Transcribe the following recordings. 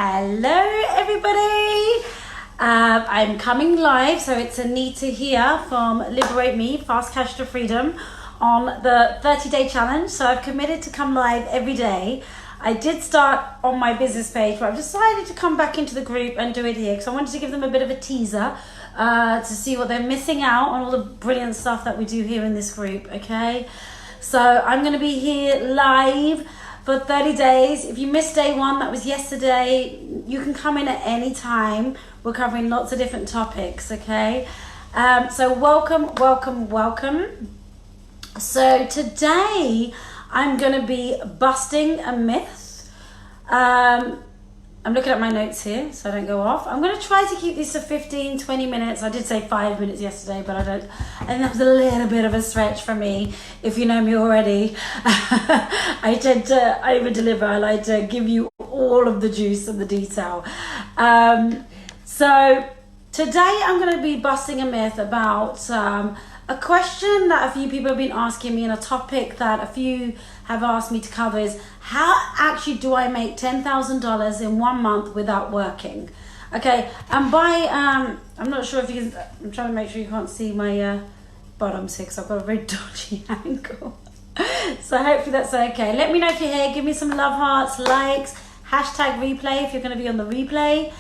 Hello everybody, I'm coming live, so it's Anita here from Liberate Me, Fast Cash to Freedom on the 30-day challenge. So I've committed to come live every day. I did start on my business page, but I've decided to come back into the group and do it here because I wanted to give them a bit of a teaser to see what they're missing out on all the brilliant stuff that we do here in this group, okay? So I'm going to be here live for 30 days. If you missed day one, that was yesterday, you can come in at any time. We're covering lots of different topics, okay? So welcome. So today I'm going to be busting a myth. I'm looking at my notes here so I don't go off. I'm going to try to keep this to 15-20 minutes. I did say 5 minutes yesterday, but I think that was a little bit of a stretch for me. If you know me already, I tend to over deliver. I like to give you all of the juice and the detail. So today I'm going to be busting a myth about a question that a few people have been asking me, and a topic that a few have asked me to cover is how actually do I make $10,000 in 1 month without working? Okay, and by I'm not sure if you can, I'm trying to make sure you can't see my bottoms here because I've got a very dodgy angle. So hopefully that's okay. Let me know if you're here. Give me some love hearts, likes, hashtag replay if you're going to be on the replay.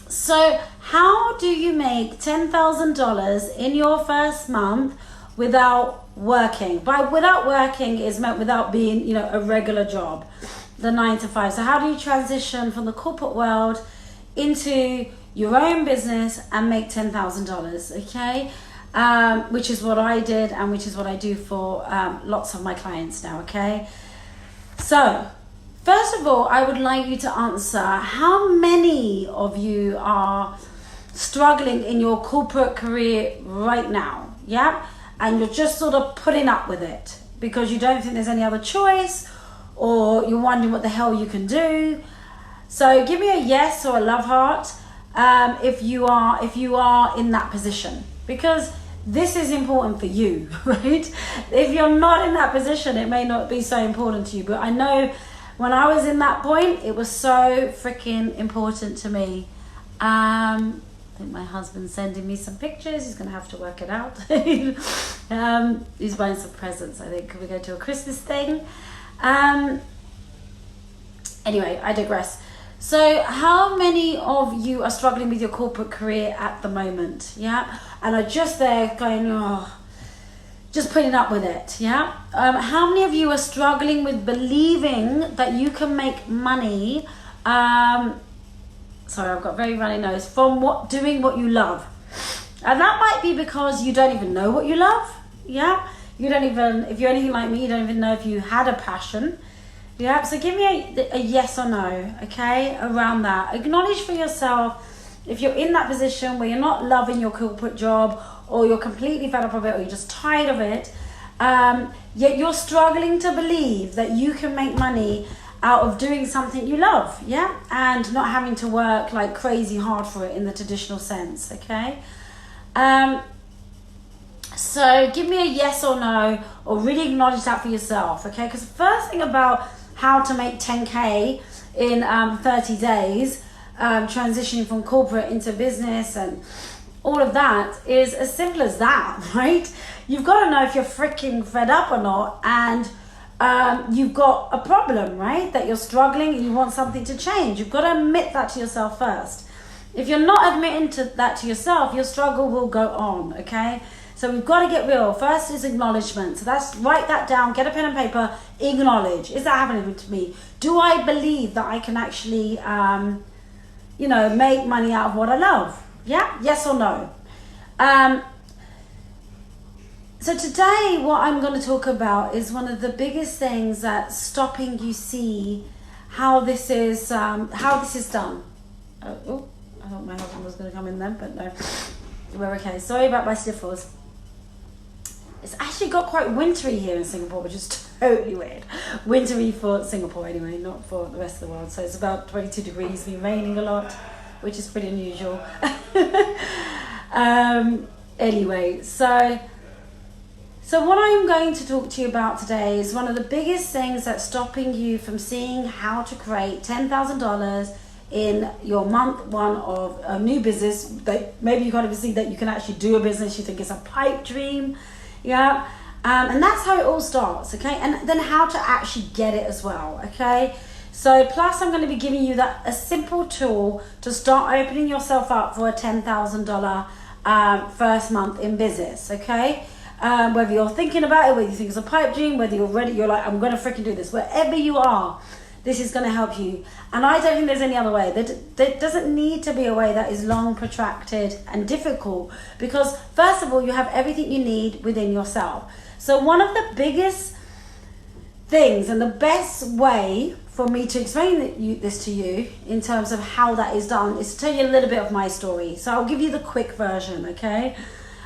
So how do you make $10,000 in your first month without working? By without working is meant without being, you know, a regular job, the 9 to 5. So how do you transition from the corporate world into your own business and make $10,000, okay? Which is what I did and which is what I do for lots of my clients now, okay? So first of all, I would like you to answer how many of you are struggling in your corporate career right now, yeah? And you're just sort of putting up with it because you don't think there's any other choice, or you're wondering what the hell you can do. So give me a yes or a love heart if you are in that position, because this is important for you, right? If you're not in that position, it may not be so important to you, but I know when I was in that point, it was so freaking important to me. I think my husband's sending me some pictures. He's going to have to work it out. He's buying some presents, I think. Could we go to a Christmas thing? Anyway, I digress. So how many of you are struggling with your corporate career at the moment? Yeah? And are just there going, oh, just putting up with it, yeah? How many of you are struggling with believing that you can make money, sorry, I've got very runny nose, from doing what you love? And that might be because you don't even know what you love, yeah? You don't even, if you're anything like me, you don't even know if you had a passion, yeah? So give me a yes or no, okay, around that. Acknowledge for yourself if you're in that position where you're not loving your corporate job, or you're completely fed up of it, or you're just tired of it, yet you're struggling to believe that you can make money out of doing something you love, yeah? And not having to work like crazy hard for it in the traditional sense, okay? So give me a yes or no, or really acknowledge that for yourself, okay? Because the first thing about how to make 10K in 30 days, transitioning from corporate into business and all of that is as simple as that, right? You've got to know if you're freaking fed up or not, and you've got a problem, right? That you're struggling and you want something to change. You've got to admit that to yourself first. If you're not admitting that to yourself, your struggle will go on, okay? So we've got to get real. First is acknowledgement. So that's, write that down, get a pen and paper, acknowledge. Is that happening to me? Do I believe that I can actually, you know, make money out of what I love? Yeah, yes or no? So today what I'm going to talk about is one of the biggest things that's stopping you see how this is done. Oh, I thought my husband was going to come in then, but no, we're okay. Sorry about my sniffles. It's actually got quite wintry here in Singapore, which is totally weird. Wintry for Singapore anyway, not for the rest of the world. So it's about 22 degrees, it's been raining a lot, which is pretty unusual. Anyway, so So what I'm going to talk to you about today is one of the biggest things that's stopping you from seeing how to create $10,000 in your month one of a new business. That maybe you can't even see that you can actually do a business. You think it's a pipe dream, yeah. And that's how it all starts, okay? And then how to actually get it as well, okay? So plus I'm going to be giving you a simple tool to start opening yourself up for a $10,000 first month in business, okay? Whether you're thinking about it, whether you think it's a pipe dream, whether you're ready, you're like, I'm going to freaking do this. Wherever you are, this is going to help you. And I don't think there's any other way. There doesn't need to be a way that is long, protracted, and difficult. Because first of all, you have everything you need within yourself. So one of the biggest things and the best way for me to explain this to you in terms of how that is done is to tell you a little bit of my story. So I'll give you the quick version, okay?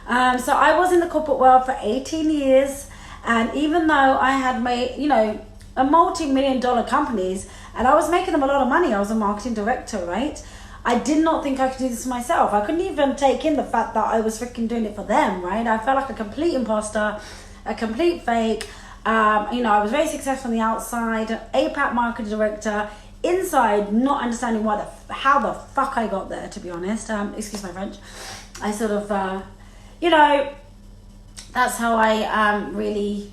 So I was in the corporate world for 18 years, and even though I had made, a multi-million-dollar companies, and I was making them a lot of money, I was a marketing director, right? I did not think I could do this myself. I couldn't even take in the fact that I was freaking doing it for them, right? I felt like a complete imposter, a complete fake. I was very successful on the outside, APAC marketing director, inside not understanding how the fuck I got there, to be honest. Excuse my French. I sort of, that's how I really,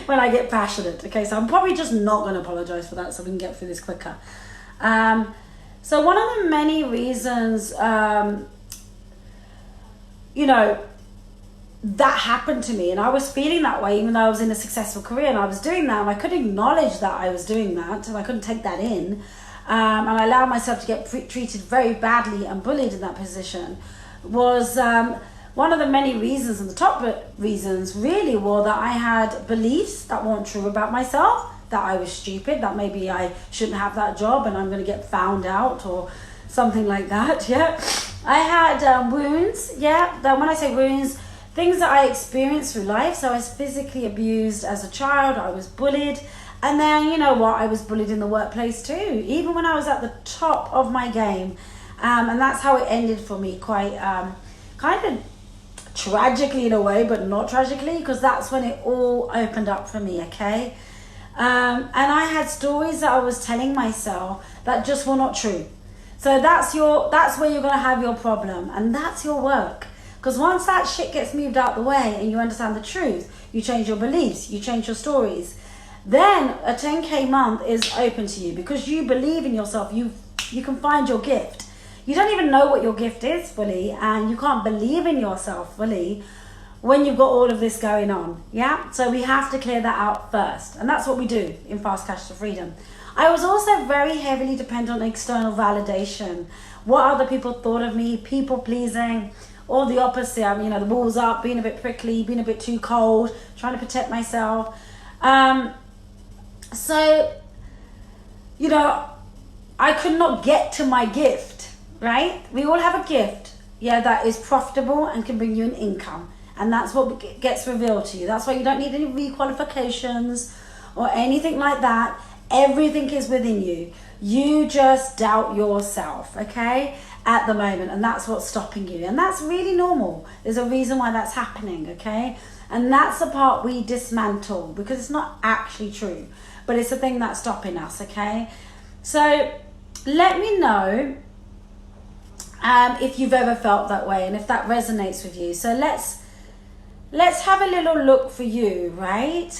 when I get passionate. Okay, so I'm probably just not going to apologize for that so we can get through this quicker. So one of the many reasons, that happened to me, and I was feeling that way even though I was in a successful career and I was doing that, and I couldn't acknowledge that I was doing that, and I couldn't take that in, and I allowed myself to get treated very badly and bullied in that position, was one of the many reasons, and the top reasons really were that I had beliefs that weren't true about myself, that I was stupid, that maybe I shouldn't have that job and I'm going to get found out or something like that, yeah. I had wounds, yeah. That when I say wounds, things that I experienced through life. So I was physically abused as a child, I was bullied, and then I was bullied in the workplace too, even when I was at the top of my game. And that's how it ended for me, quite kind of tragically in a way, but not tragically, because that's when it all opened up for me, okay? And I had stories that I was telling myself that just were not true. So that's where you're gonna have your problem, and that's your work. Because once that shit gets moved out the way and you understand the truth, you change your beliefs, you change your stories, then a 10K month is open to you because you believe in yourself. You can find your gift. You don't even know what your gift is fully, and you can't believe in yourself fully when you've got all of this going on, yeah? So we have to clear that out first, and that's what we do in Fast Cash to Freedom. I was also very heavily dependent on external validation, what other people thought of me, people pleasing, or the opposite. The walls up, being a bit prickly, being a bit too cold, trying to protect myself. I could not get to my gift, right? We all have a gift, yeah, that is profitable and can bring you an income. And that's what gets revealed to you. That's why you don't need any requalifications or anything like that. Everything is within you. You just doubt yourself, okay, at the moment, and that's what's stopping you. And that's really normal. There's a reason why that's happening, okay? And that's the part we dismantle because it's not actually true, but it's the thing that's stopping us, okay? So let me know if you've ever felt that way and if that resonates with you. So let's have a little look for you, right?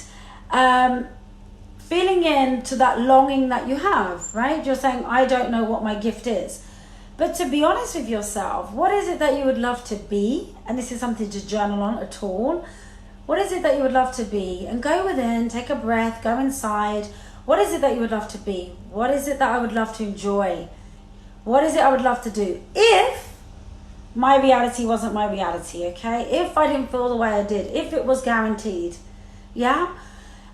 Feeling into that longing that you have, right? You're saying, I don't know what my gift is. But to be honest with yourself, what is it that you would love to be? And this is something to journal on at all. What is it that you would love to be? And go within, take a breath, go inside. What is it that you would love to be? What is it that I would love to enjoy? What is it I would love to do? If my reality wasn't my reality, okay? If I didn't feel the way I did, if it was guaranteed, yeah?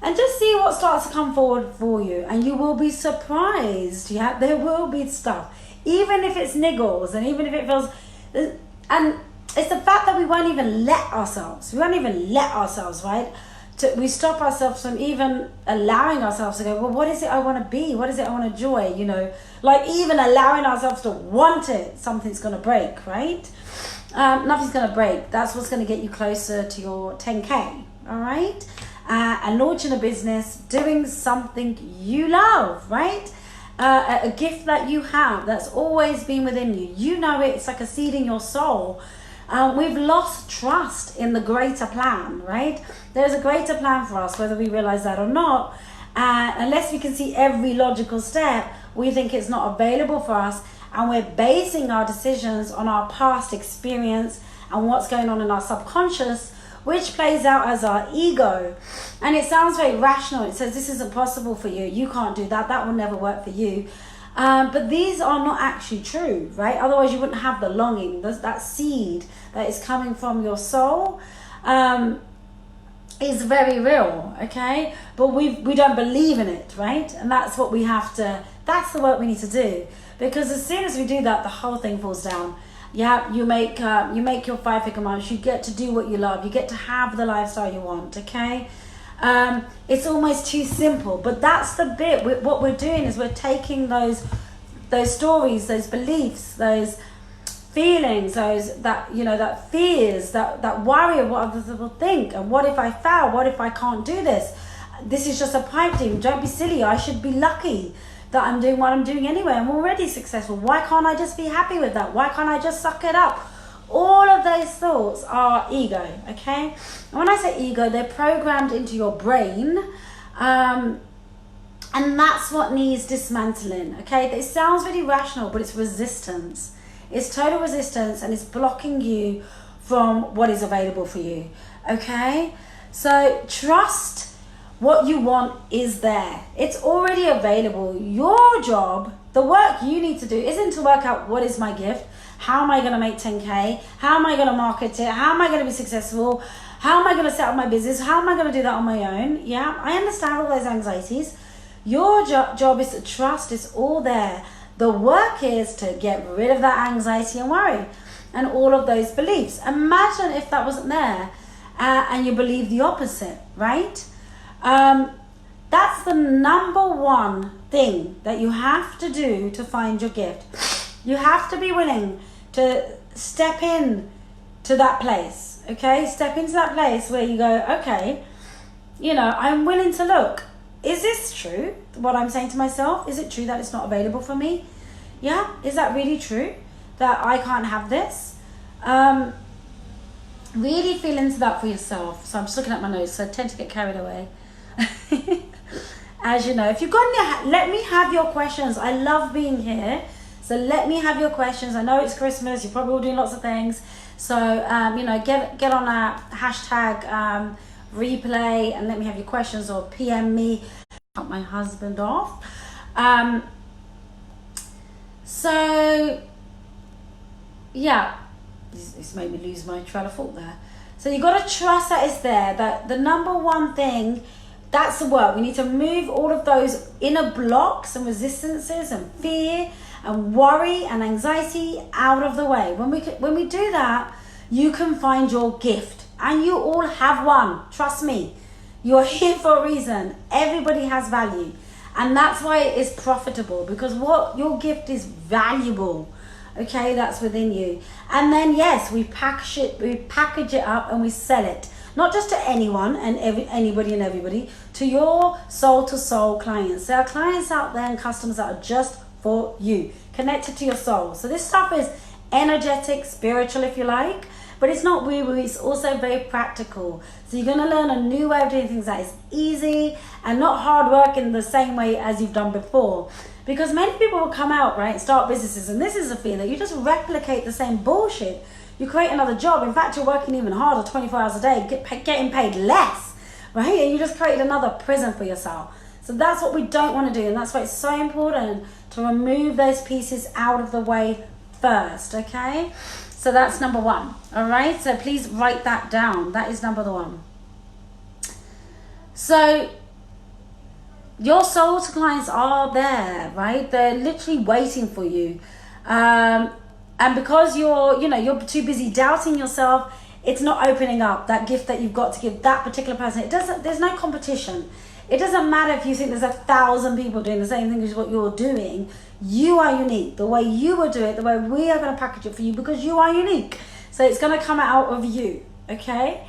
And just see what starts to come forward for you, and you will be surprised, yeah? There will be stuff, even if it's niggles, and even if it feels, and it's the fact that we won't even let ourselves, right? We stop ourselves from even allowing ourselves to go, well, what is it I want to be? What is it I want to enjoy? Like even allowing ourselves to want it, something's going to break, right? Nothing's going to break. That's what's going to get you closer to your 10K, all right? And launching a business, doing something you love, right? A gift that you have that's always been within you. You know it, it's like a seed in your soul. We've lost trust in the greater plan, right? There's a greater plan for us, whether we realize that or not. Unless we can see every logical step, we think it's not available for us, and we're basing our decisions on our past experience and what's going on in our subconscious, which plays out as our ego. And it sounds very rational. It says, this isn't possible for you. You can't do that. That will never work for you. But these are not actually true, right? Otherwise, you wouldn't have the longing. That seed that is coming from your soul is very real, okay? But we don't believe in it, right? And that's what we have to, that's the work we need to do. Because as soon as we do that, the whole thing falls down. Yeah, you make your 5-figure months. You get to do what you love. You get to have the lifestyle you want, okay? It's almost too simple, but that's the bit. What we're doing is we're taking those stories, those beliefs, those feelings, that fears, that worry of what others will think, and what if I fail? What if I can't do this? This is just a pipe dream. Don't be silly. I should be lucky that I'm doing what I'm doing anyway. I'm already successful. Why can't I just be happy with that? Why can't I just suck it up? All of those thoughts are ego, okay? And when I say ego, they're programmed into your brain, and that's what needs dismantling, okay? It sounds really rational, but it's resistance. It's total resistance, and it's blocking you from what is available for you, okay? So trust what you want is there. It's already available. Your job, the work you need to do, isn't to work out what is my gift, how am I going to make 10K, how am I going to market it, how am I going to be successful, how am I going to set up my business, how am I going to do that on my own. Yeah, I understand all those anxieties. Your job is to trust it's all there. The work is to get rid of that anxiety and worry and all of those beliefs. Imagine if that wasn't there and you believe the opposite, right? That's the number one thing that you have to do to find your gift. You have to be willing to step in to that place, okay? Step into that place where you go, okay, I'm willing to look. Is this true, what I'm saying to myself? Is it true that it's not available for me? Yeah, is that really true, that I can't have this? Really feel into that for yourself. So I'm just looking at my notes, so I tend to get carried away. As you know, if you've got any, let me have your questions. I love being here, so let me have your questions. I know it's Christmas, you're probably all doing lots of things, so get on a hashtag replay and let me have your questions, or PM me. Cut my husband off. So yeah, this made me lose my train of thought there. So you got to trust that it's there. That the number one thing, that's the work. We need to move all of those inner blocks and resistances and fear and worry and anxiety out of the way. When we do that, you can find your gift, and you all have one. Trust me, you're here for a reason. Everybody has value, and that's why it is profitable, because what your gift is valuable. Okay, that's within you. And then yes, we package it up and we sell it, not just to anyone and anybody and everybody, to your soul to soul clients. There are clients out there and customers that are just for you, connected to your soul. So this stuff is energetic, spiritual if you like, but it's not woo-woo, it's also very practical. So you're going to learn a new way of doing things that is easy and not hard work in the same way as you've done before. Because many people will come out, right, start businesses, and this is a fear that you just replicate the same bullshit. You create another job. In fact, you're working even harder, 24 hours a day, getting paid less, right? And you just created another prison for yourself. So that's what we don't want to do, and that's why it's so important to remove those pieces out of the way first, okay? So that's number one, all right? So please write that down. That is number one. So your soul to clients are there, right? They're literally waiting for you. And because you're too busy doubting yourself, it's not opening up that gift that you've got to give that particular person. There's no competition. It doesn't matter if you think there's 1,000 people doing the same thing as what you're doing. You are unique. The way you will do it, the way we are going to package it for you, because you are unique. So it's going to come out of you, okay?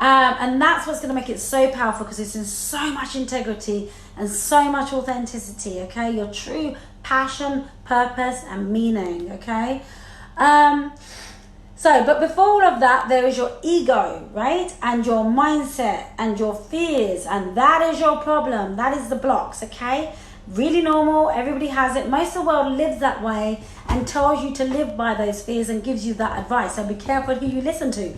And that's what's going to make it so powerful, because it's in so much integrity and so much authenticity, okay? Your true passion, purpose, and meaning, okay? But before all of that, there is your ego, right? And your mindset and your fears. And that is your problem. That is the blocks, okay? Really normal. Everybody has it. Most of the world lives that way and tells you to live by those fears and gives you that advice. So be careful who you listen to.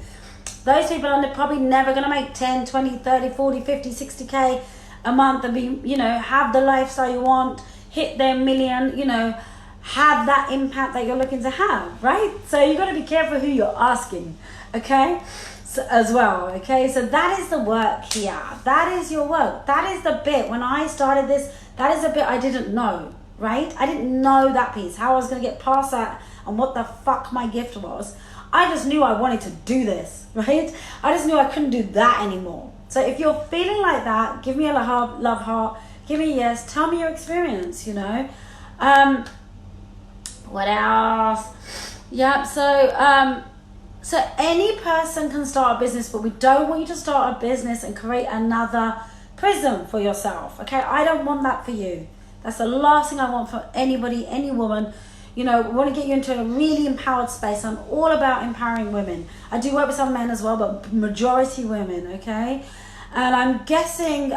Those people are probably never going to make 10, 20, 30, 40, 50, 60K a month and be, have the lifestyle you want, hit their million, have that impact that you're looking to have, right? So you got to be careful who you're asking, okay? So, as well, okay? So that is the work here. That is your work. That is the bit. When I started this, that is a bit I didn't know, right? I didn't know that piece, how I was going to get past that and what the fuck my gift was. I just knew I wanted to do this, right? I just knew I couldn't do that anymore. So if you're feeling like that, give me a love heart, give me a yes, tell me your experience, What else? Yeah, so any person can start a business, but we don't want you to start a business and create another prison for yourself, okay? I don't want that for you. That's the last thing I want for anybody, any woman. We want to get you into a really empowered space. I'm all about empowering women. I do work with some men as well, but majority women, okay? And I'm guessing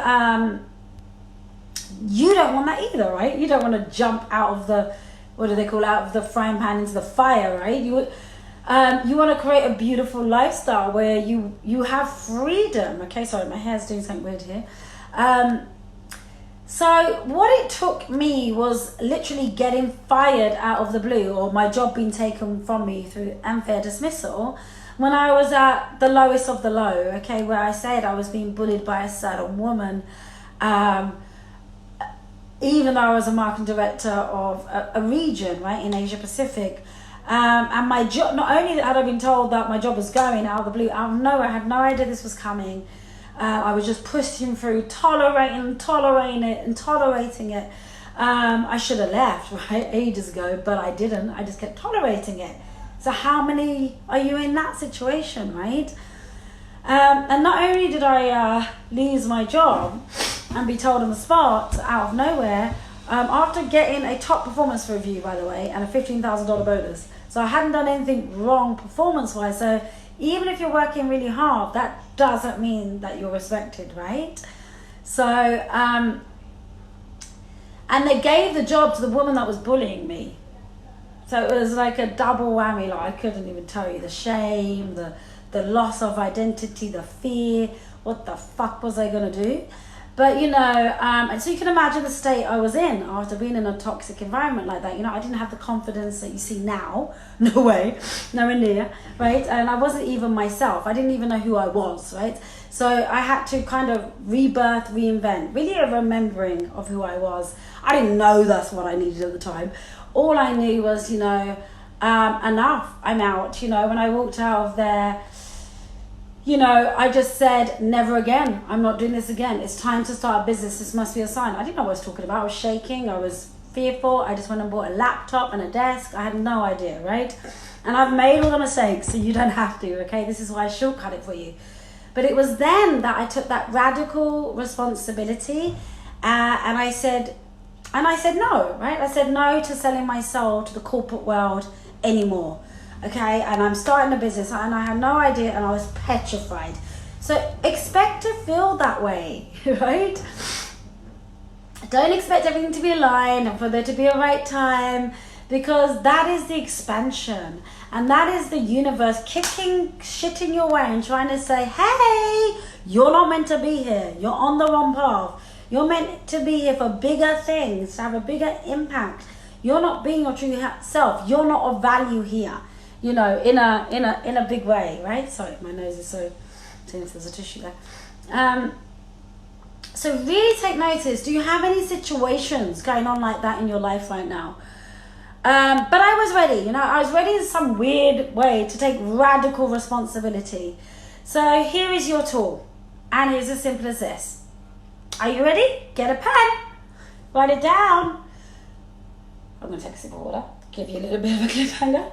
you don't want that either, right? You don't want to jump out of the, out of the frying pan into the fire, right? You want to create a beautiful lifestyle where you have freedom. Okay, sorry, my hair's doing something weird here. So what it took me was literally getting fired out of the blue, or my job being taken from me through unfair dismissal, when I was at the lowest of the low, okay, where I said I was being bullied by a certain woman, even though I was a marketing director of a region, right, in Asia Pacific. And my job, not only had I been told that my job was going out of the blue, out of nowhere, I had no idea this was coming. I was just pushing through, tolerating it. I should have left, right, ages ago, but I didn't. I just kept tolerating it. So how many are you in that situation, right? And not only did I lose my job and be told on the spot, out of nowhere, after getting a top performance review, by the way, and a $15,000 bonus. So I hadn't done anything wrong performance-wise. So even if you're working really hard, that doesn't mean that you're respected, right? So, and they gave the job to the woman that was bullying me. So it was like a double whammy. Like, I couldn't even tell you the shame, the loss of identity, the fear. What the fuck was I gonna do? But and so you can imagine the state I was in after being in a toxic environment like that. I didn't have the confidence that you see now. No way, nowhere near, right? And I wasn't even myself. I didn't even know who I was, right? So I had to kind of rebirth, reinvent, really a remembering of who I was. I didn't know that's what I needed at the time. All I knew was, enough, I'm out. When I walked out of there, I just said, never again. I'm not doing this again. It's time to start a business. This must be a sign. I didn't know what I was talking about. I was shaking. I was fearful. I just went and bought a laptop and a desk. I had no idea, right? And I've made all the mistakes, so you don't have to, okay? This is why I shortcut it for you. But it was then that I took that radical responsibility and I said no, right? I said no to selling my soul to the corporate world anymore. Okay, and I'm starting a business and I had no idea and I was petrified. So expect to feel that way, right? Don't expect everything to be aligned and for there to be a right time, because that is the expansion and that is the universe shitting your way and trying to say, hey, you're not meant to be here. You're on the wrong path. You're meant to be here for bigger things, to have a bigger impact. You're not being your true self. You're not of value here. In a big way, right? Sorry, my nose is so, since there's a tissue there. So really take notice. Do you have any situations going on like that in your life right now? But I was ready, I was ready in some weird way to take radical responsibility. So here is your tool. And it's as simple as this. Are you ready? Get a pen. Write it down. I'm going to take a sip of water. Give you a little bit of a cliffhanger.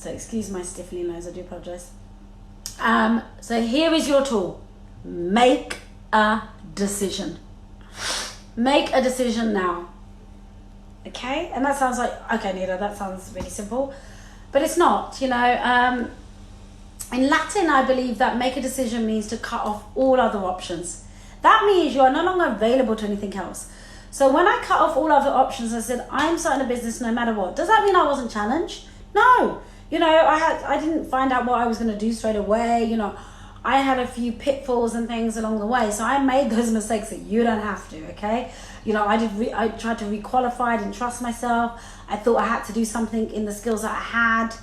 So excuse my stiffly nose, I do apologize. So here is your tool. Make a decision. Make a decision now. Okay? And that sounds like, okay, Nita, that sounds really simple. But it's not, you know. In Latin, I believe that make a decision means to cut off all other options. That means you are no longer available to anything else. So when I cut off all other options, I said, I'm starting a business no matter what. Does that mean I wasn't challenged? No. You know, I didn't find out what I was going to do straight away. You know, I had a few pitfalls and things along the way. So I made those mistakes that you don't have to, okay? You know, I tried to re-qualify, I didn't trust myself. I thought I had to do something in the skills that I had,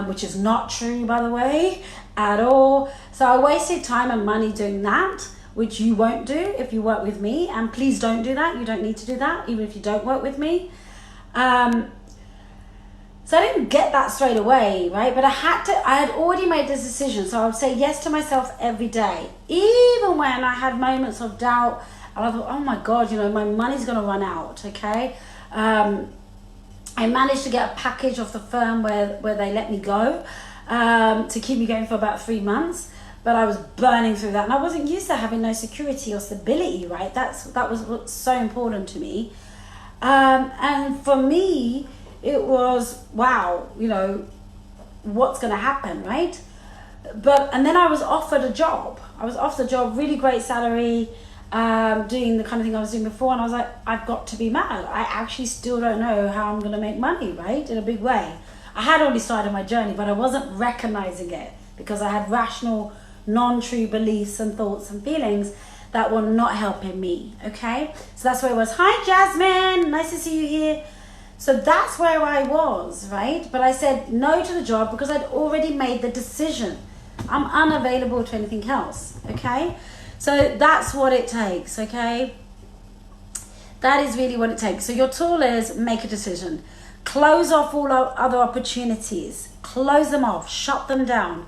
which is not true, by the way, at all. So I wasted time and money doing that, which you won't do if you work with me. And please don't do that. You don't need to do that, even if you don't work with me. So I didn't get that straight away, right? But I had already made this decision. So I would say yes to myself every day. Even when I had moments of doubt, and I thought, oh my God, you know, my money's gonna run out, okay? I managed to get a package off the firm where they let me go to keep me going for about 3 months. But I was burning through that, and I wasn't used to having no security or stability, right? That was what's so important to me. And for me, it was, wow, you know, what's going to happen, right? And then I was offered a job. I was offered a job, really great salary, doing the kind of thing I was doing before, and I was like, I've got to be mad. I actually still don't know how I'm going to make money, right? In a big way. I had already started my journey, but I wasn't recognizing it because I had rational, non-true beliefs and thoughts and feelings that were not helping me, okay? So that's where it was. Hi, Jasmine. Nice to see you here. So that's where I was, right? But I said no to the job because I'd already made the decision. I'm unavailable to anything else, okay? So that's what it takes, okay? That is really what it takes. So your tool is make a decision. Close off all other opportunities. Close them off. Shut them down.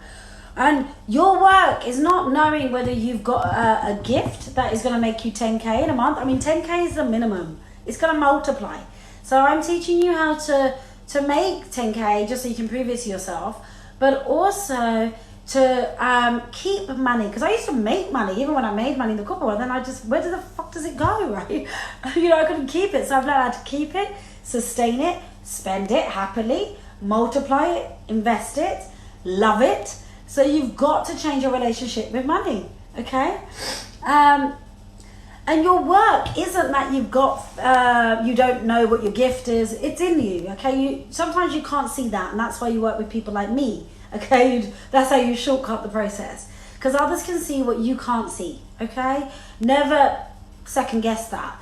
And your work is not knowing whether you've got a gift that is going to make you 10K in a month. I mean, 10K is the minimum. It's going to multiply. So I'm teaching you how to make 10K just so you can prove it to yourself, but also to keep money. Because I used to make money, even when I made money in the corporate world, then where the fuck does it go, right? You know, I couldn't keep it. So I've learned how to keep it, sustain it, spend it happily, multiply it, invest it, love it. So you've got to change your relationship with money, okay? And your work isn't that you've got, you don't know what your gift is. It's in you, okay? Sometimes you can't see that, and that's why you work with people like me, okay? That's how you shortcut the process. Because others can see what you can't see, okay? Never second guess that.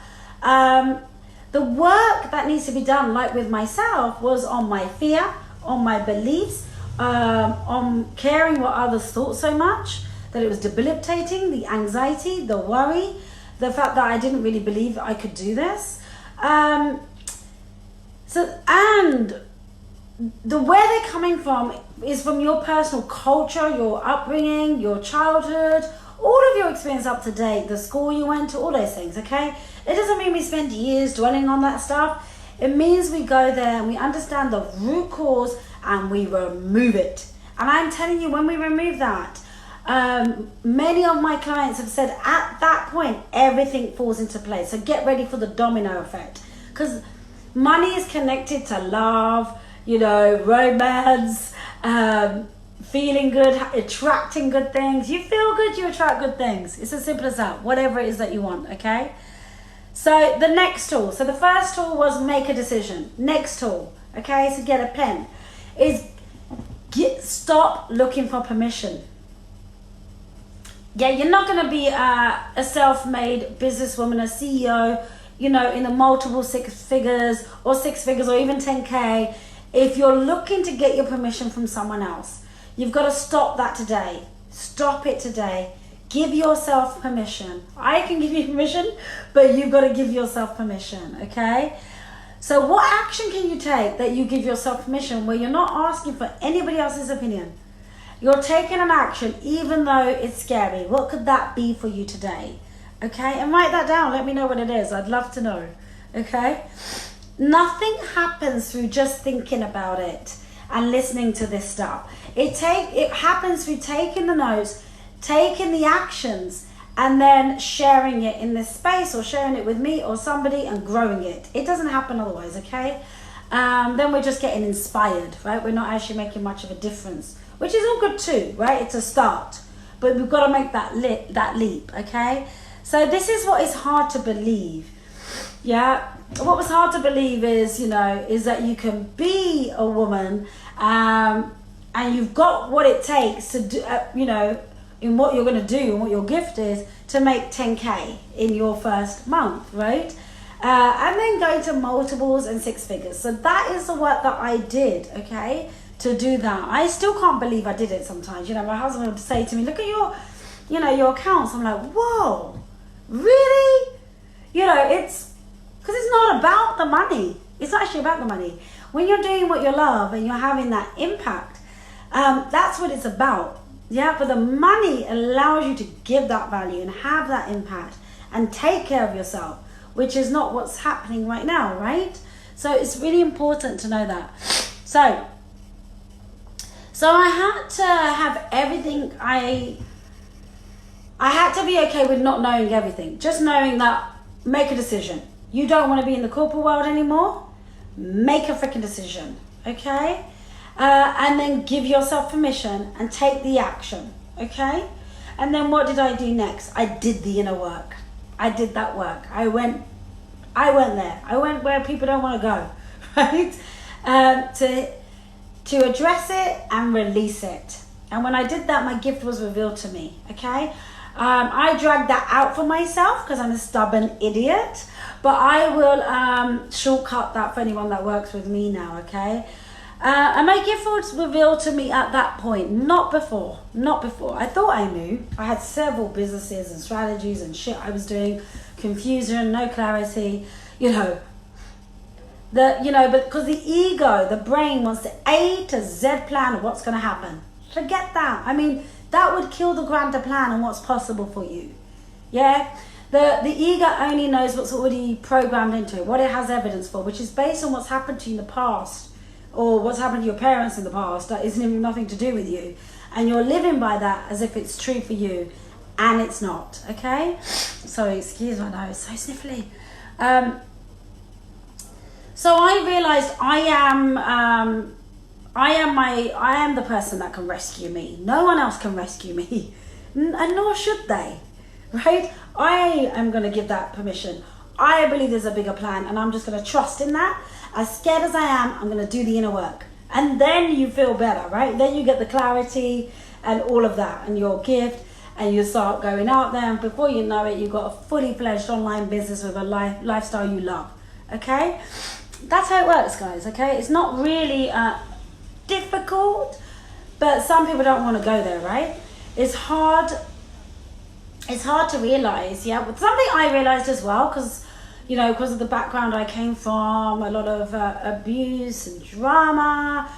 The work that needs to be done, like with myself, was on my fear, on my beliefs, on caring what others thought so much, that it was debilitating, the anxiety, the worry, the fact that I didn't really believe I could do this. And where they're coming from is from your personal culture, your upbringing, your childhood, all of your experience up to date, the school you went to, all those things, okay? It doesn't mean we spend years dwelling on that stuff. It means we go there and we understand the root cause and we remove it. And I'm telling you, when we remove that, many of my clients have said at that point, everything falls into place. So get ready for the domino effect. Because money is connected to love, you know, romance, feeling good, attracting good things. You feel good, you attract good things. It's as simple as that, whatever it is that you want, okay? So the next tool, so the first tool was make a decision. Next tool, okay, so get a pen, is stop looking for permission. Yeah, you're not going to be a self-made businesswoman, a CEO, you know, in the multiple six figures or even 10K if you're looking to get your permission from someone else. You've got to stop that today. Stop it today. Give yourself permission. I can give you permission, but you've got to give yourself permission, okay? So what action can you take that you give yourself permission where you're not asking for anybody else's opinion? You're taking an action even though it's scary. What could that be for you today? Okay, and write that down. Let me know what it is. I'd love to know. Okay? Nothing happens through just thinking about it. and listening to this stuff. It happens through taking the notes, taking the actions, and then sharing it in this space, or sharing it with me or somebody, and growing it. It doesn't happen otherwise, okay? Then we're just getting inspired, right? We're not actually making much of a difference, which is all good too, right? It's a start, but we've got to make that leap, okay? So this is what is hard to believe. Yeah, what was hard to believe is, is that you can be a woman, and you've got what it takes to do, in what you're going to do and what your gift is, to make 10K in your first month, right? And then go to multiples and six figures. So that is the work that I did, okay, to do that. I still can't believe I did it sometimes. My husband would say to me, look at your accounts. I'm like, whoa, really? It's because it's not about the money. It's not actually about the money. When you're doing what you love and you're having that impact, that's what it's about. Yeah, but the money allows you to give that value and have that impact and take care of yourself, which is not what's happening right now, right? So it's really important to know that. So I had to have everything. I had to be okay with not knowing everything. Just knowing that, make a decision. You don't want to be in the corporate world anymore? Make a freaking decision, okay? And then give yourself permission and take the action, okay? And then what did I do next? I did the inner work. I did that work. I went there. I went where people don't want to go, right? To address it and release it. And when I did that, my gift was revealed to me, okay? I dragged that out for myself because I'm a stubborn idiot, but I will shortcut that for anyone that works with me now, okay? And my gift was revealed to me at that point, not before. I thought I knew. I had several businesses and strategies and shit I was doing, confusion, no clarity, but because the ego, the brain wants the A to Z plan of what's going to happen. Forget that. I mean, that would kill the grander plan and what's possible for you. Yeah? The ego only knows what's already programmed into it, what it has evidence for, which is based on what's happened to you in the past, or what's happened to your parents in the past that isn't even nothing to do with you. And you're living by that as if it's true for you, and it's not, okay? Sorry, excuse my nose, so sniffly. So I realized I am the person that can rescue me. No one else can rescue me, and nor should they, right? I am going to give that permission. I believe there's a bigger plan, and I'm just going to trust in that. As scared as I am, I'm going to do the inner work. And then you feel better, right? Then you get the clarity and all of that, and your gift, and you start going out there, and before you know it, you've got a fully fledged online business with a lifestyle you love, okay? That's how it works, guys, okay? It's not really difficult, but some people don't want to go there, right? It's hard to realize, yeah. But something I realized as well, because of the background I came from, a lot of abuse and drama,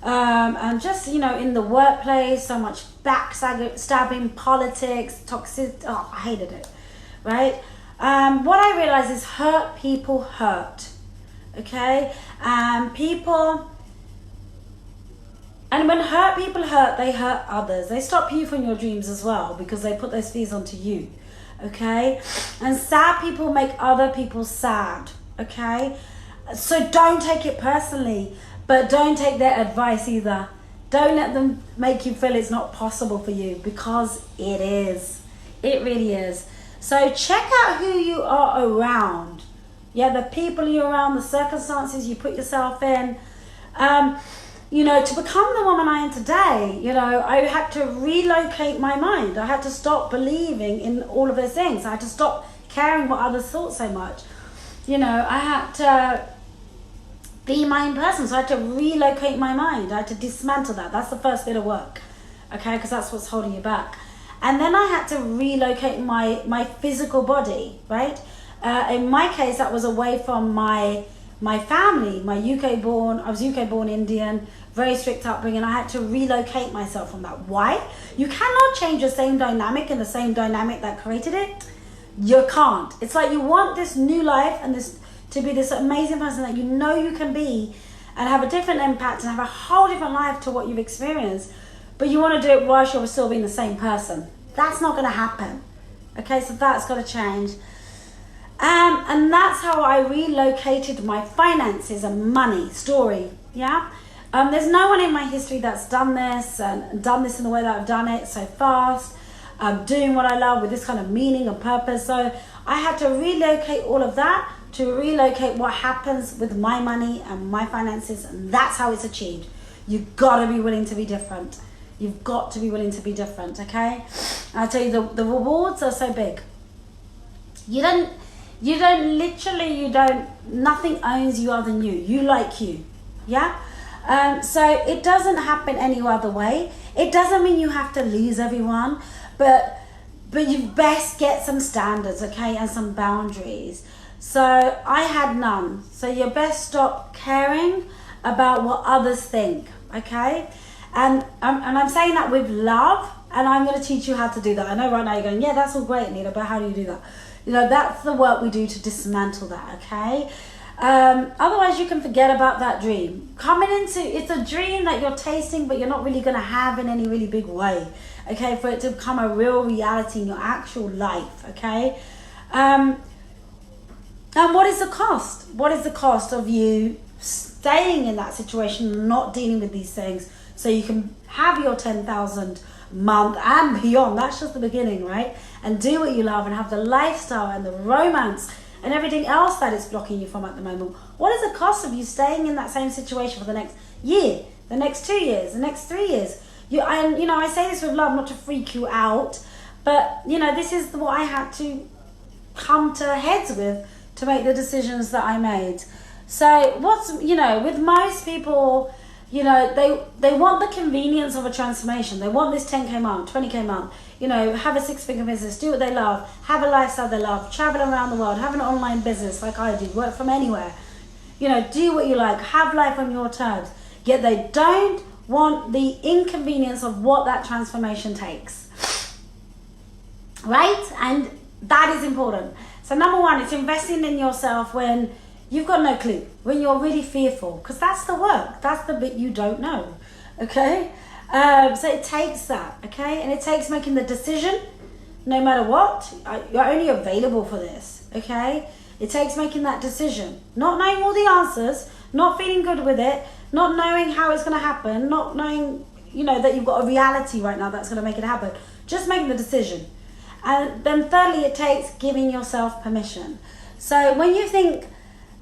and just, in the workplace, so much backstabbing, politics, toxic, I hated it, right? What I realized is hurt people hurt, okay? And when hurt people hurt, they hurt others. They stop you from your dreams as well, because they put those fears onto you. Okay? And sad people make other people sad. Okay? So don't take it personally, but don't take their advice either. Don't let them make you feel it's not possible for you, because it is. It really is. So check out who you are around. Yeah, the people you're around, the circumstances you put yourself in. To become the woman I am today, I had to relocate my mind. I had to stop believing in all of those things. I had to stop caring what others thought so much. I had to be my own person. So I had to relocate my mind. I had to dismantle that. That's the first bit of work, okay? Because that's what's holding you back. And then I had to relocate my physical body, right? In my case, that was away from my family, I was UK born Indian, very strict upbringing. I had to relocate myself from that. Why? You cannot change the same dynamic and the same dynamic that created it. You can't. It's like you want this new life and this to be this amazing person that you can be, and have a different impact and have a whole different life to what you've experienced, but you want to do it whilst you're still being the same person. That's not going to happen. Okay, so that's got to change. And that's how I relocated my finances and money story. Yeah. There's no one in my history that's done this and done this in the way that I've done it so fast. Doing what I love with this kind of meaning and purpose. So I had to relocate all of that to relocate what happens with my money and my finances, and that's how it's achieved. You've got to be willing to be different. You've got to be willing to be different, okay? I'll tell you, the rewards are so big. Nothing owns you other than you. You like you, yeah? So it doesn't happen any other way. It doesn't mean you have to lose everyone, but you best get some standards, okay, and some boundaries. So I had none. So you best stop caring about what others think, okay? And I'm saying that with love, and I'm going to teach you how to do that. I know right now you're going, yeah, that's all great, Nita, but how do you do that? You know, that's the work we do to dismantle that, okay? Otherwise you can forget about that dream. It's a dream that you're tasting, but you're not really going to have in any really big way, okay, for it to become a real reality in your actual life, okay? And what is the cost? What is the cost of you staying in that situation, not dealing with these things, so you can have your 10,000 month and beyond? That's just the beginning, right? And do what you love and have the lifestyle and the romance and everything else that it's blocking you from at the moment. What is the cost of you staying in that same situation for the next year, the next 2 years, the next 3 years? I say this with love, not to freak you out, but this is what I had to come to heads with to make the decisions that I made. So with most people, they want the convenience of a transformation. They want this 10K month, 20K month, have a 6-figure business, do what they love, have a lifestyle they love, travel around the world, have an online business like I do, work from anywhere, do what you like, have life on your terms. Yet they don't want the inconvenience of what that transformation takes, right? And that is important. So number one, it's investing in yourself when you've got no clue, when you're really fearful, because that's the work. That's the bit you don't know, okay? So it takes that, okay? And it takes making the decision, no matter what. You're only available for this, okay? It takes making that decision, not knowing all the answers, not feeling good with it, not knowing how it's going to happen, not knowing, that you've got a reality right now that's going to make it happen. Just making the decision. And then thirdly, it takes giving yourself permission. So when you think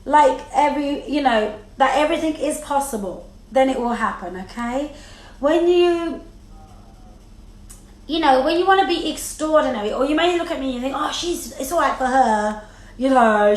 that everything is possible, then it will happen, okay? When you want to be extraordinary, or you may look at me and you think, oh, it's all right for her,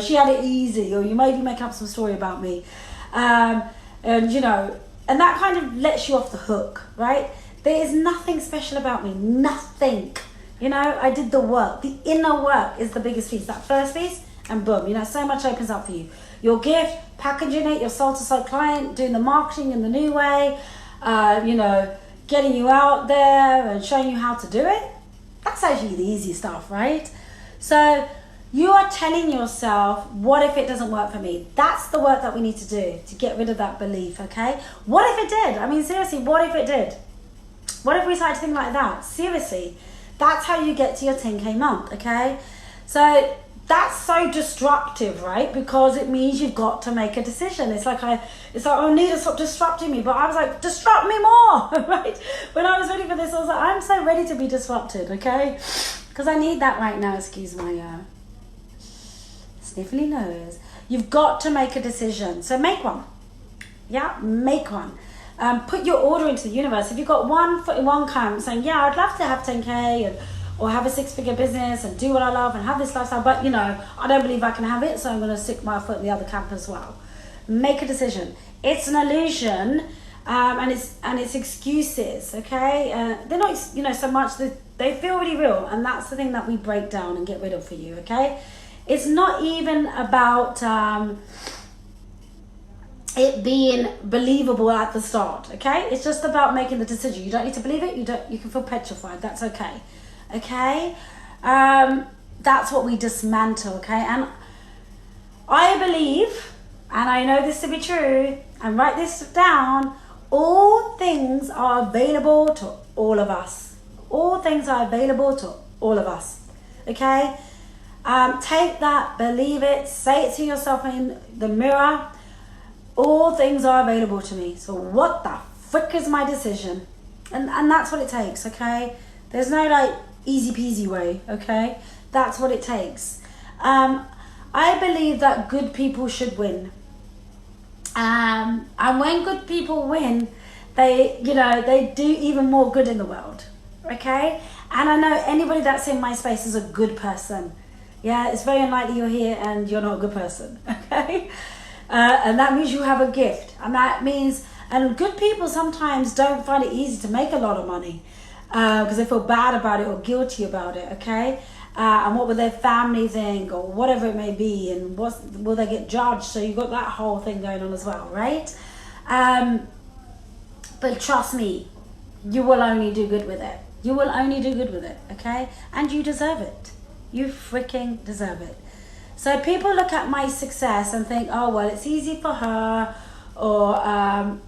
she had it easy, or you maybe make up some story about me, and that kind of lets you off the hook, right? There is nothing special about me, nothing. I did the work. The inner work is the biggest piece. That first piece, and boom, so much opens up for you. Your gift, packaging it, your soul-to-soul client, doing the marketing in the new way, getting you out there and showing you how to do it. That's actually the easy stuff, right? So you are telling yourself, what if it doesn't work for me? That's the work that we need to do to get rid of that belief, okay? What if it did? I mean, seriously, what if it did? What if we started to think like that? Seriously. That's how you get to your 10K month, okay? So that's so destructive, right? Because it means you've got to make a decision. It's like, oh, Nita, stop disrupting me. But I was like, disrupt me more, right? When I was ready for this, I was like, I'm so ready to be disrupted, okay? Because I need that right now. Excuse my sniffly nose. You've got to make a decision. So make one. Yeah, make one. Put your order into the universe. If you've got one foot in one camp saying, yeah, I'd love to have 10K or have a 6-figure business and do what I love and have this lifestyle, but I don't believe I can have it, so I'm going to stick my foot in the other camp as well. Make a decision. It's an illusion, and it's excuses, okay? They're not, so much, they feel really real, and that's the thing that we break down and get rid of for you, okay? It's not even about it being believable at the start, okay? It's just about making the decision. You don't need to believe it. You can feel petrified. That's okay, okay? That's what we dismantle, okay? And I believe, and I know this to be true, and write this down, all things are available to all of us. All things are available to all of us. Okay? Take that, believe it, say it to yourself in the mirror. All things are available to me. So what the frick is my decision? And that's what it takes, okay? There's no like easy peasy way, okay? That's what it takes. I believe that good people should win. And when good people win, they do even more good in the world, okay? And I know anybody that's in my space is a good person. Yeah, it's very unlikely you're here and you're not a good person, okay? And that means you have a gift. And that means, and good people sometimes don't find it easy to make a lot of money because they feel bad about it or guilty about it, okay? And what will their family think or whatever it may be, and will they get judged? So you've got that whole thing going on as well, right? But trust me, you will only do good with it. You will only do good with it, okay? And you deserve it. You freaking deserve it. So people look at my success and think, oh, well, it's easy for her, or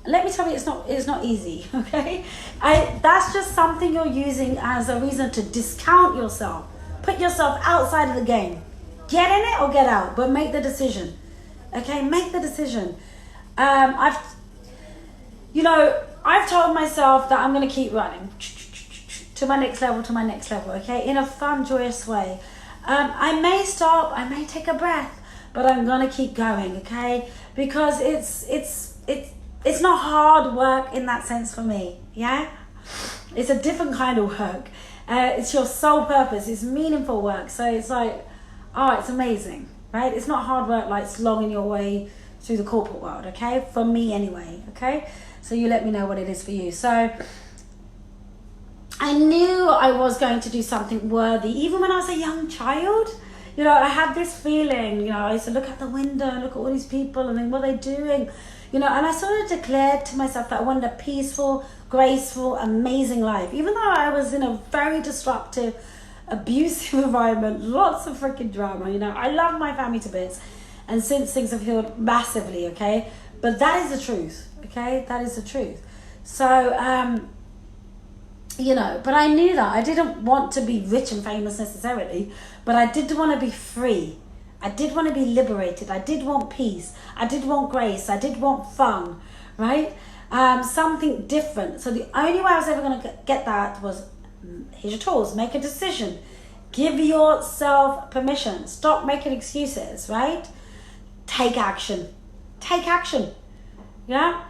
let me tell you, it's not easy, okay? That's just something you're using as a reason to discount yourself. Put yourself outside of the game. Get in it or get out, but make the decision, okay? Make the decision. I've told myself that I'm going to keep running to my next level, okay? In a fun, joyous way. I may stop, I may take a breath, but I'm gonna keep going, okay? Because it's not hard work in that sense for me, yeah? It's a different kind of work. It's your sole purpose, it's meaningful work. So it's like, oh, it's amazing, right? It's not hard work like slogging your way through the corporate world, okay? For me anyway, okay? So you let me know what it is for you. So I knew I was going to do something worthy. Even when I was a young child, I had this feeling, I used to look out the window and look at all these people and think, what are they doing? And I sort of declared to myself that I wanted a peaceful, graceful, amazing life. Even though I was in a very disruptive, abusive environment, lots of freaking drama, I love my family to bits. And since things have healed massively, okay? But that is the truth, okay? That is the truth. So, but I knew that I didn't want to be rich and famous necessarily, but I did want to be free. I did want to be liberated. I did want peace. I did want grace. I did want fun, right? Something different. So the only way I was ever going to get that was, here's your tools, make a decision. Give yourself permission. Stop making excuses, right? Take action. Take action. Yeah?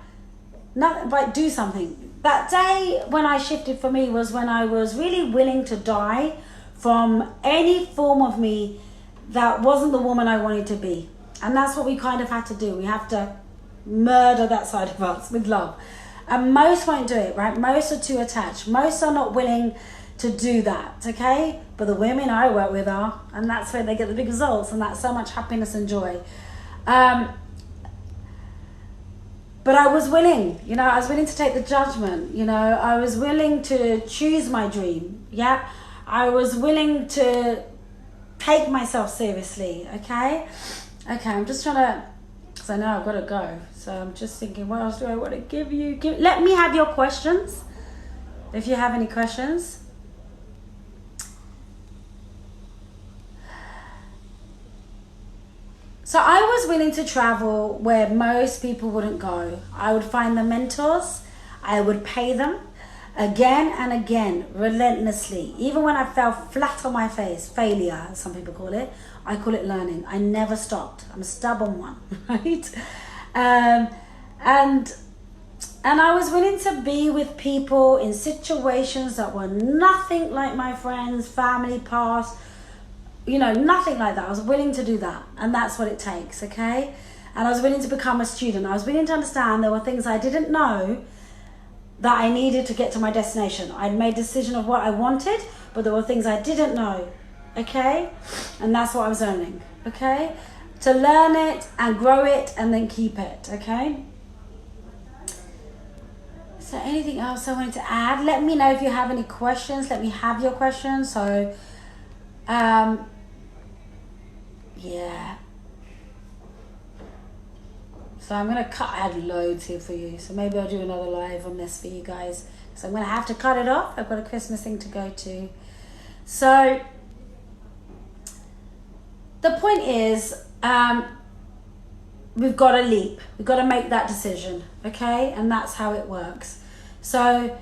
Not like do something. That day when I shifted for me was when I was really willing to die from any form of me that wasn't the woman I wanted to be. And that's what we kind of had to do. We have to murder that side of us with love. And most won't do it, right? Most are too attached. Most are not willing to do that, okay? But the women I work with are, and that's where they get the big results, and that's so much happiness and joy. But I was willing, I was willing to take the judgment, I was willing to choose my dream, yeah? I was willing to take myself seriously, okay? Okay, I'm just trying to, because I know I've got to go. So I'm just thinking, what else do I want to give you? Let me have your questions, if you have any questions. So I was willing to travel where most people wouldn't go. I would find the mentors, I would pay them again and again, relentlessly. Even when I fell flat on my face, failure, as some people call it, I call it learning. I never stopped. I'm a stubborn one, right? And I was willing to be with people in situations that were nothing like my friends, family, past, nothing like that. I was willing to do that. And that's what it takes, okay? And I was willing to become a student. I was willing to understand there were things I didn't know that I needed to get to my destination. I'd made a decision of what I wanted, but there were things I didn't know, okay? And that's what I was learning, okay? To learn it and grow it and then keep it, okay? Is there anything else I wanted to add? Let me know if you have any questions. Let me have your questions. So, yeah. So I'm going to cut, I had loads here for you. So maybe I'll do another live on this for you guys. So I'm going to have to cut it off. I've got a Christmas thing to go to. So the point is, we've got to leap. We've got to make that decision, okay? And that's how it works. So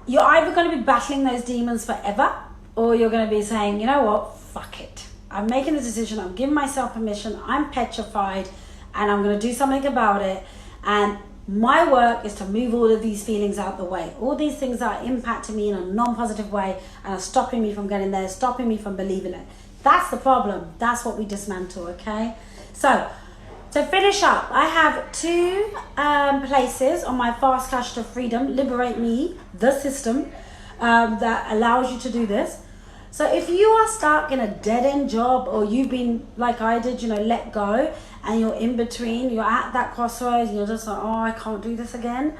you're either going to be battling those demons forever, or you're going to be saying, you know what, fuck it. I'm making the decision. I'm giving myself permission. I'm petrified, and I'm going to do something about it. And my work is to move all of these feelings out the way. All these things that are impacting me in a non-positive way and are stopping me from getting there, stopping me from believing it. That's the problem. That's what we dismantle, okay? So, to finish up, I have 2 places on my Fast Cash to Freedom, Liberate Me, the system, that allows you to do this. So if you are stuck in a dead-end job, or you've been, like I did, you know, let go, and you're in between, you're at that crossroads, and you're just like, oh, I can't do this again.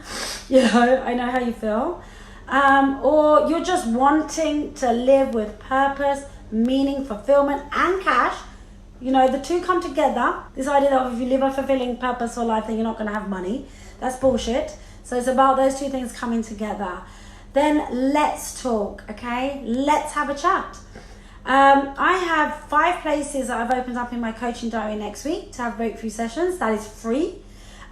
You know, I know how you feel. Or you're just wanting to live with purpose, meaning, fulfillment, and cash. You know, the two come together. This idea that if you live a fulfilling, purposeful life, then you're not going to have money. That's bullshit. So it's about those 2 things coming together. Then let's talk, okay? Let's have a chat. I have 5 places that I've opened up in my coaching diary next week to have breakthrough sessions. That is free.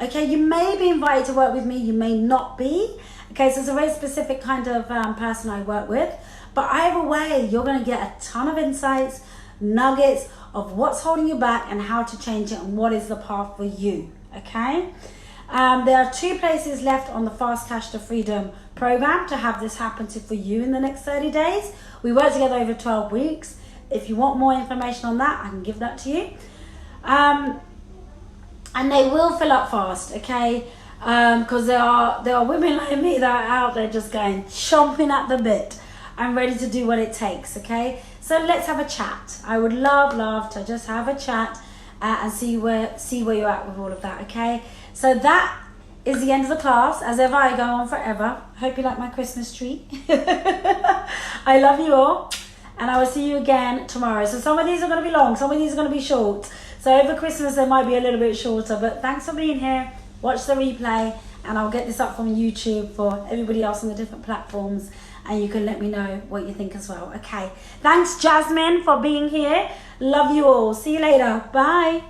Okay, you may be invited to work with me. You may not be. Okay, so it's a very specific kind of person I work with. But either way, you're going to get a ton of insights, nuggets of what's holding you back and how to change it and what is the path for you, okay? There are 2 places left on the Fast Cash to Freedom program to have this happen for you in the next 30 days. We work together over 12 weeks. If you want more information on that, I can give that to you. And they will fill up fast, okay? Because there are women like me that are out there just going, chomping at the bit. I'm ready to do what it takes, okay? So let's have a chat. I would love to just have a chat and see where you're at with all of that, okay? So that is the end of the class. As ever, I go on forever. Hope you like my Christmas tree. I love you all, and I will see you again tomorrow. So some of these are going to be long, some of these are going to be short. So over Christmas, they might be a little bit shorter, but thanks for being here. Watch the replay, and I'll get this up from YouTube for everybody else on the different platforms, and you can let me know what you think as well. Okay, thanks Jasmine for being here. Love you all. See you later. Bye.